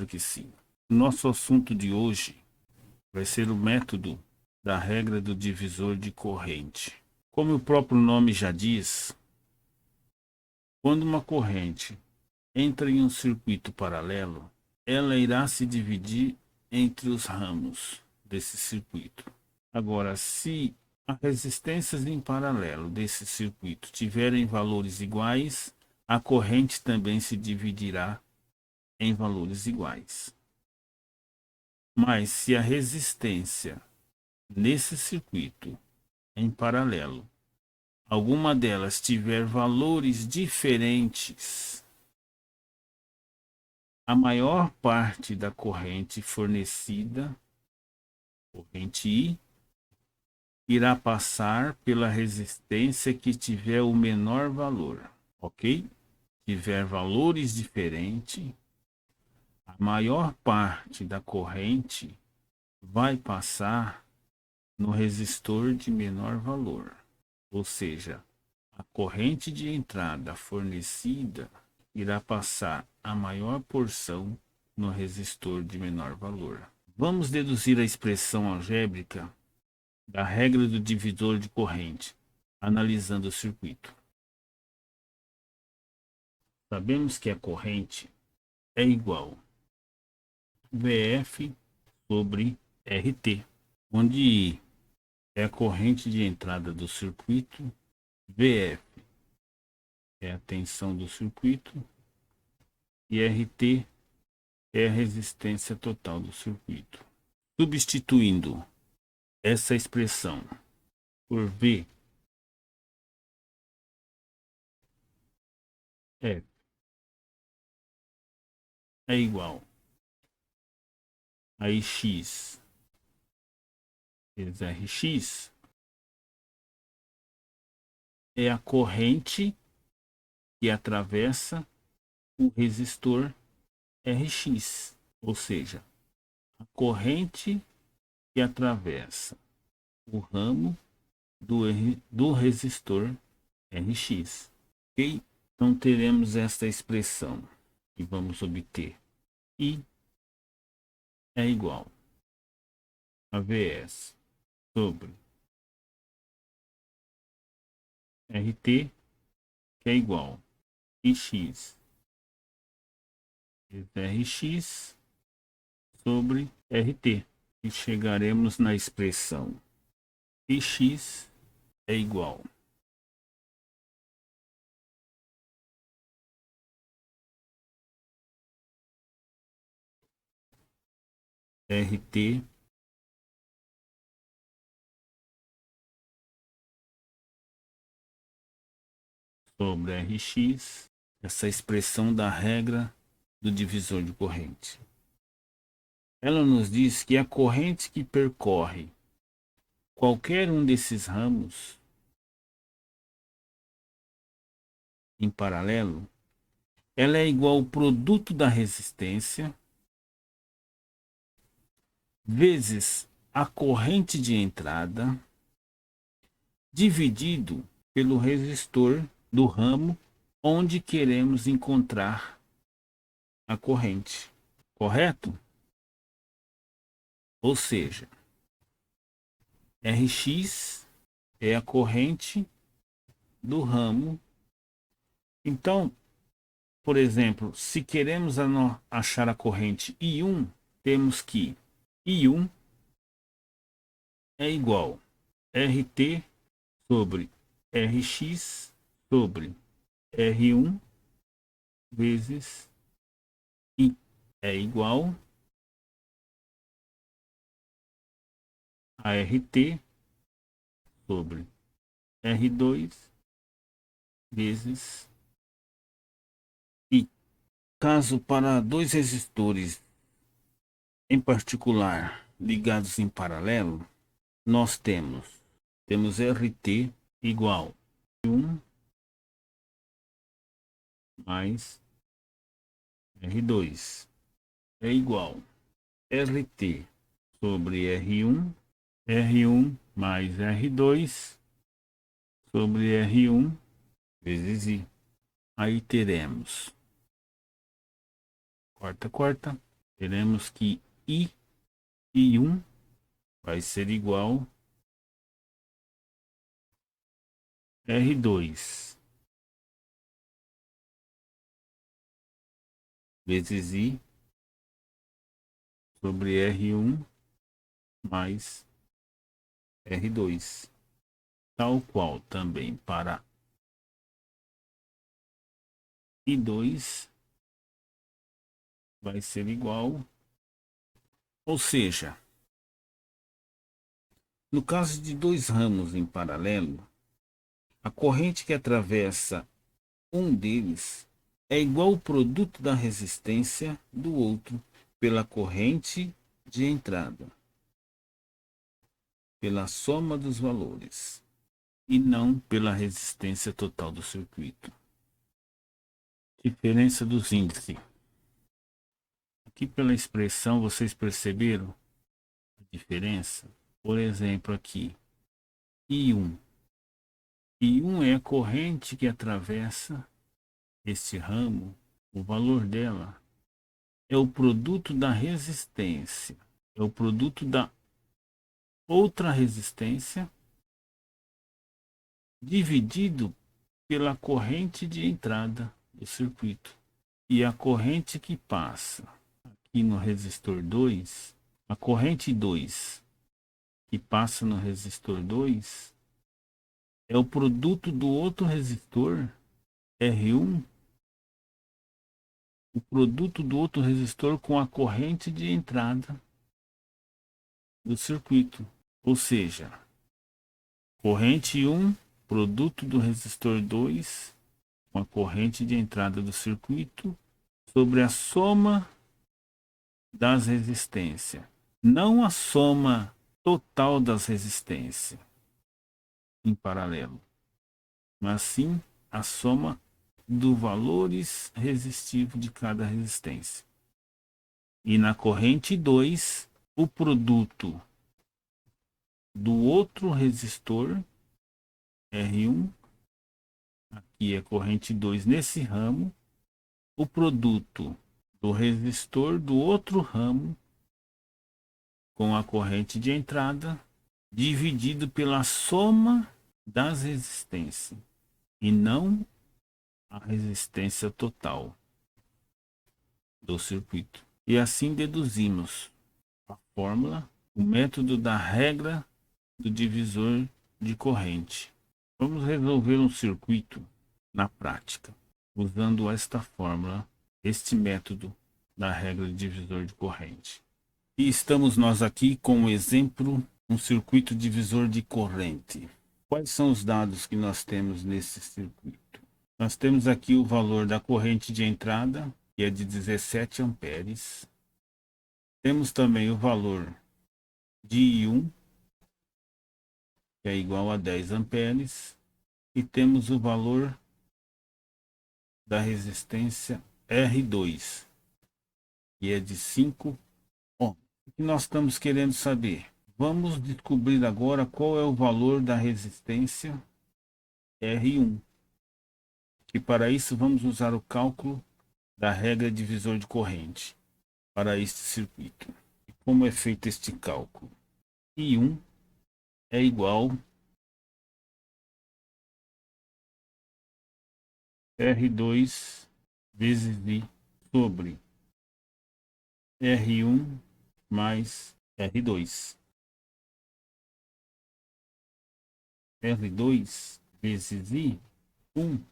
Claro que sim. O nosso assunto de hoje vai ser o método da regra do divisor de corrente. Como o próprio nome já diz, quando uma corrente entra em um circuito paralelo, ela irá se dividir entre os ramos desse circuito. Agora, se as resistências em paralelo desse circuito tiverem valores iguais, a corrente também se dividirá em valores iguais. Mas se a resistência nesse circuito em paralelo, alguma delas tiver valores diferentes, a maior parte da corrente fornecida, corrente I, irá passar pela resistência que tiver o menor valor, ok? Tiver valores diferentes, a maior parte da corrente vai passar no resistor de menor valor, ou seja, a corrente de entrada fornecida irá passar a maior porção no resistor de menor valor. Vamos deduzir a expressão algébrica da regra do divisor de corrente, analisando o circuito. Sabemos que a corrente é igual a VF sobre RT, onde I é a corrente de entrada do circuito, VF é a tensão do circuito e RT é a resistência total do circuito. Substituindo essa expressão por V, F é igual a Ix vezes Rx, é a corrente que atravessa o resistor Rx, ou seja, a corrente que atravessa o ramo do resistor Rx. Ok? Então teremos esta expressão e vamos obter I é igual a Vs sobre RT, que é igual a Ix vezes Rx sobre RT. E chegaremos na expressão Ix é igual a RT sobre Rx, essa expressão da regra do divisor de corrente. Ela nos diz que a corrente que percorre qualquer um desses ramos em paralelo, ela é igual ao produto da resistência vezes a corrente de entrada dividido pelo resistor do ramo onde queremos encontrar a corrente, correto? Ou seja, Rx é a corrente do ramo. Então, por exemplo, se queremos achar a corrente I1, temos que I1 é igual a RT sobre Rx sobre R1 vezes I é igual a RT sobre R2 vezes I. Caso para dois resistores em particular ligados em paralelo, nós temos RT igual a 1 mais R2 é igual a RT sobre R1, R1 mais R2 sobre R1 vezes I. Aí teremos quarta, teremos que I1 vai ser igual R2 vezes I sobre R1 mais R2, tal qual também para I2 vai ser igual, ou seja, no caso de dois ramos em paralelo, a corrente que atravessa um deles é igual ao produto da resistência do outro pela corrente de entrada, pela soma dos valores, e não pela resistência total do circuito. Diferença dos índices. Aqui pela expressão vocês perceberam a diferença? Por exemplo, aqui, I1. I1 é a corrente que atravessa este ramo, o valor dela é o produto da resistência, é o produto da outra resistência dividido pela corrente de entrada do circuito. E a corrente que passa aqui no resistor 2, a corrente 2 que passa no resistor 2 é o produto do outro resistor R1, o produto do outro resistor com a corrente de entrada do circuito. Ou seja, corrente 1, produto do resistor 2 com a corrente de entrada do circuito sobre a soma das resistências. Não a soma total das resistências em paralelo, mas sim a soma dos valores resistivos de cada resistência. E na corrente 2, o produto do outro resistor R1, aqui é corrente 2 nesse ramo, o produto do resistor do outro ramo com a corrente de entrada dividido pela soma das resistências e não a resistência total do circuito. E assim deduzimos a fórmula, o método da regra do divisor de corrente. Vamos resolver um circuito na prática, usando esta fórmula, este método da regra de divisor de corrente. E estamos nós aqui com o exemplo, um circuito divisor de corrente. Quais são os dados que nós temos nesse circuito? Nós temos aqui o valor da corrente de entrada, que é de 17 amperes. Temos também o valor de I1, que é igual a 10 amperes. E temos o valor da resistência R2, que é de 5 ohms. O que nós estamos querendo saber? Vamos descobrir agora qual é o valor da resistência R1. E para isso vamos usar o cálculo da regra divisor de corrente para este circuito. E como é feito este cálculo? I1 é igual R2 vezes I sobre R1 mais R2. R2 vezes I1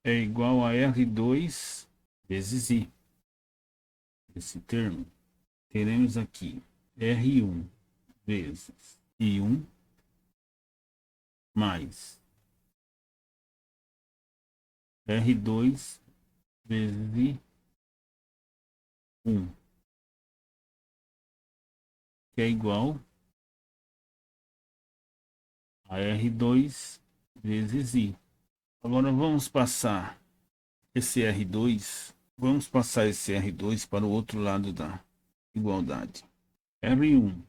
é igual a R2 vezes I. Esse termo, teremos aqui R1 vezes I1 mais R2 vezes I1, que é igual a R2 vezes I. Agora vamos passar esse R2 para o outro lado da igualdade. R1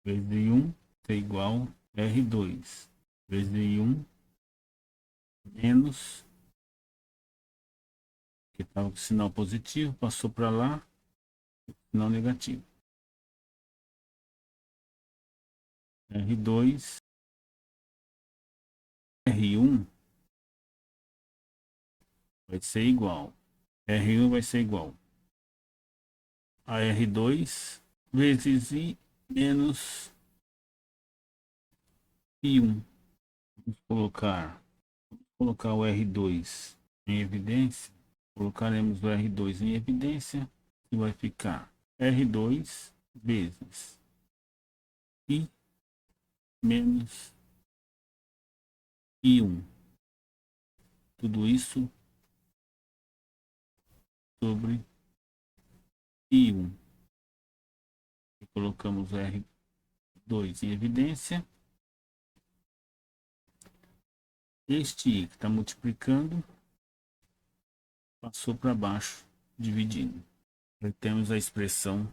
vezes I1 é igual a R2 vezes I1 menos, que estava com sinal positivo, passou para lá, sinal negativo. R2, R1 vai ser igual. R1 vai ser igual a R2 vezes I menos I1. Vamos colocar o R2 em evidência. Colocaremos o R2 em evidência e vai ficar R2 vezes I menos I1. Tudo isso sobre I1. E colocamos o R2 em evidência. Este I que está multiplicando passou para baixo, dividindo. E temos a expressão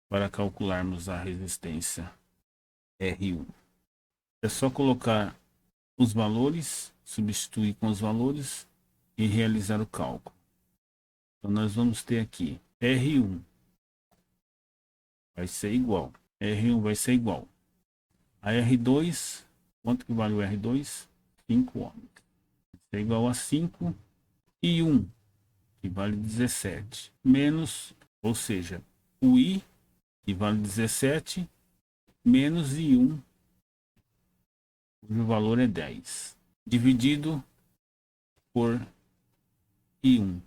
para calcularmos a resistência R1. É só colocar os valores, substituir com os valores e realizar o cálculo. Então nós vamos ter aqui R1 vai ser igual. R1 vai ser igual a R2. Quanto que vale o R2? 5 ohms. Vai ser igual a 5 e 1, que vale 17. Menos, ou seja, o I, que vale 17, menos I1, cujo valor é 10. Dividido por I1.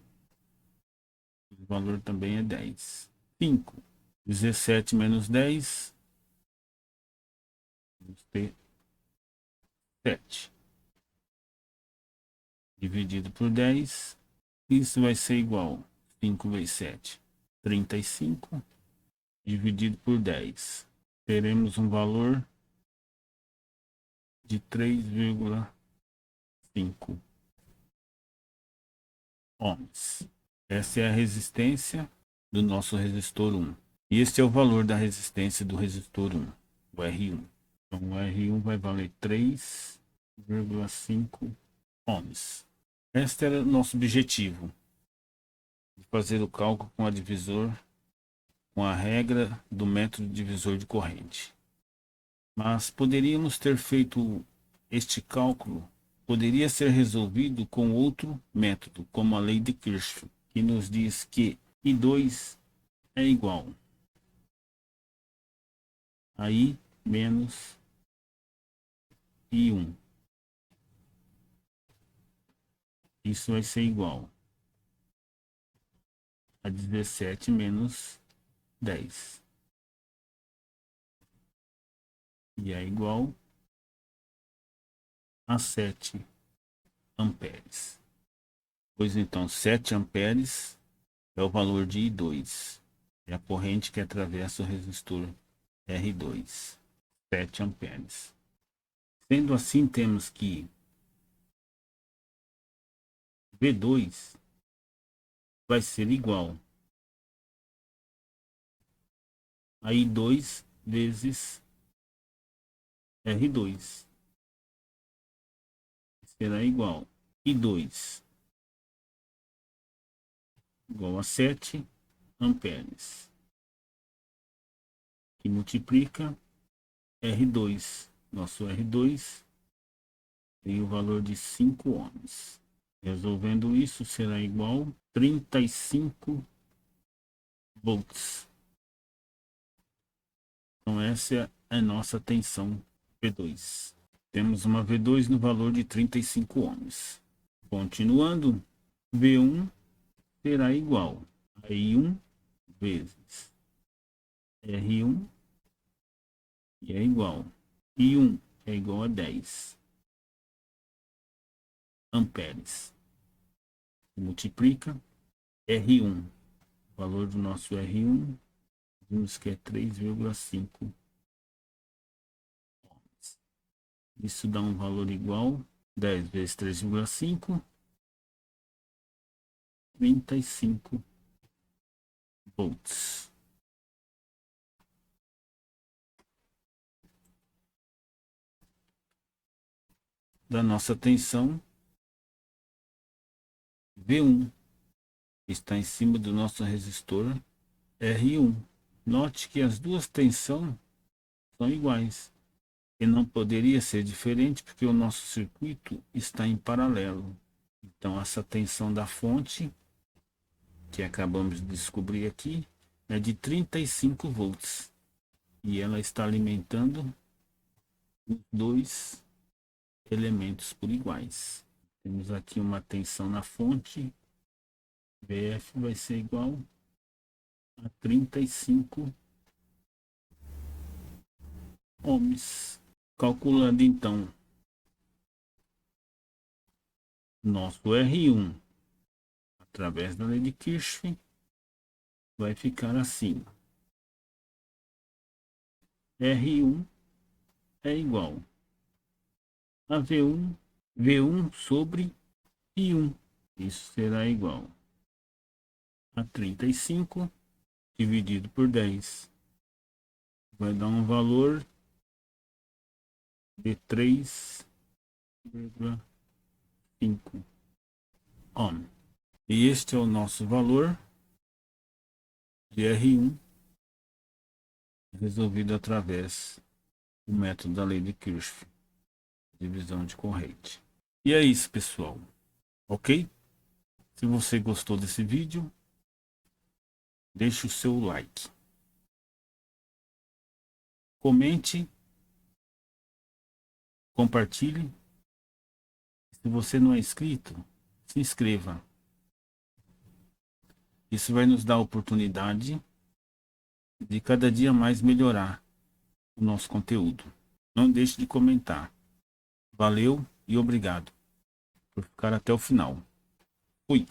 O valor também é 10. 5. 17 menos 10. Vamos ter 7. Dividido por 10. Isso vai ser igual. 5 vezes 7. 35. Dividido por 10. Teremos um valor de 3,5 ohms. Essa é a resistência do nosso resistor 1. E este é o valor da resistência do resistor 1, o R1. Então o R1 vai valer 3,5 ohms. Este era o nosso objetivo, de fazer o cálculo com a divisor, com a regra do método divisor de corrente. Mas poderíamos ter feito este cálculo, poderia ser resolvido com outro método, como a lei de Kirchhoff, que nos diz que I2 é igual a I menos I1. Isso vai ser igual a 17 menos 10. E é igual a 7 amperes. Pois então, 7 amperes é o valor de I2. É a corrente que atravessa o resistor R2. 7 amperes. Sendo assim, temos que V2 vai ser igual a I2 vezes R2. Será igual I2 igual a 7 amperes, que multiplica R2. Nosso R2 tem o valor de 5 ohms. Resolvendo isso, será igual a 35 volts. Então essa é a nossa tensão V2. Temos uma V2 no valor de 35 ohms. Continuando, V1 será igual a I1 vezes R1, e é igual. I1 é igual a 10 amperes. Multiplica R1. O valor do nosso R1, vimos que é 3,5 ohms. Isso dá um valor igual a 10 vezes 3,5, 35 volts. Da nossa tensão V1, que está em cima do nosso resistor R1. Note que as duas tensões são iguais. E não poderia ser diferente porque o nosso circuito está em paralelo. Então essa tensão da fonte, que acabamos de descobrir aqui, é de 35 volts. E ela está alimentando os dois elementos por iguais. Temos aqui uma tensão na fonte. VF vai ser igual a 35 ohms. Calculando então nosso R1 através da lei de Kirchhoff, vai ficar assim: R1 é igual a V1 sobre I1. Isso será igual a 35 dividido por 10. Vai dar um valor de 3,5 ohm. E este é o nosso valor de R1 resolvido através do método da lei de Kirchhoff, divisão de corrente. E é isso, pessoal. Ok? Se você gostou desse vídeo, deixe o seu like. Comente, compartilhe. Se você não é inscrito, se inscreva. Isso vai nos dar a oportunidade de cada dia mais melhorar o nosso conteúdo. Não deixe de comentar. Valeu e obrigado por ficar até o final. Fui!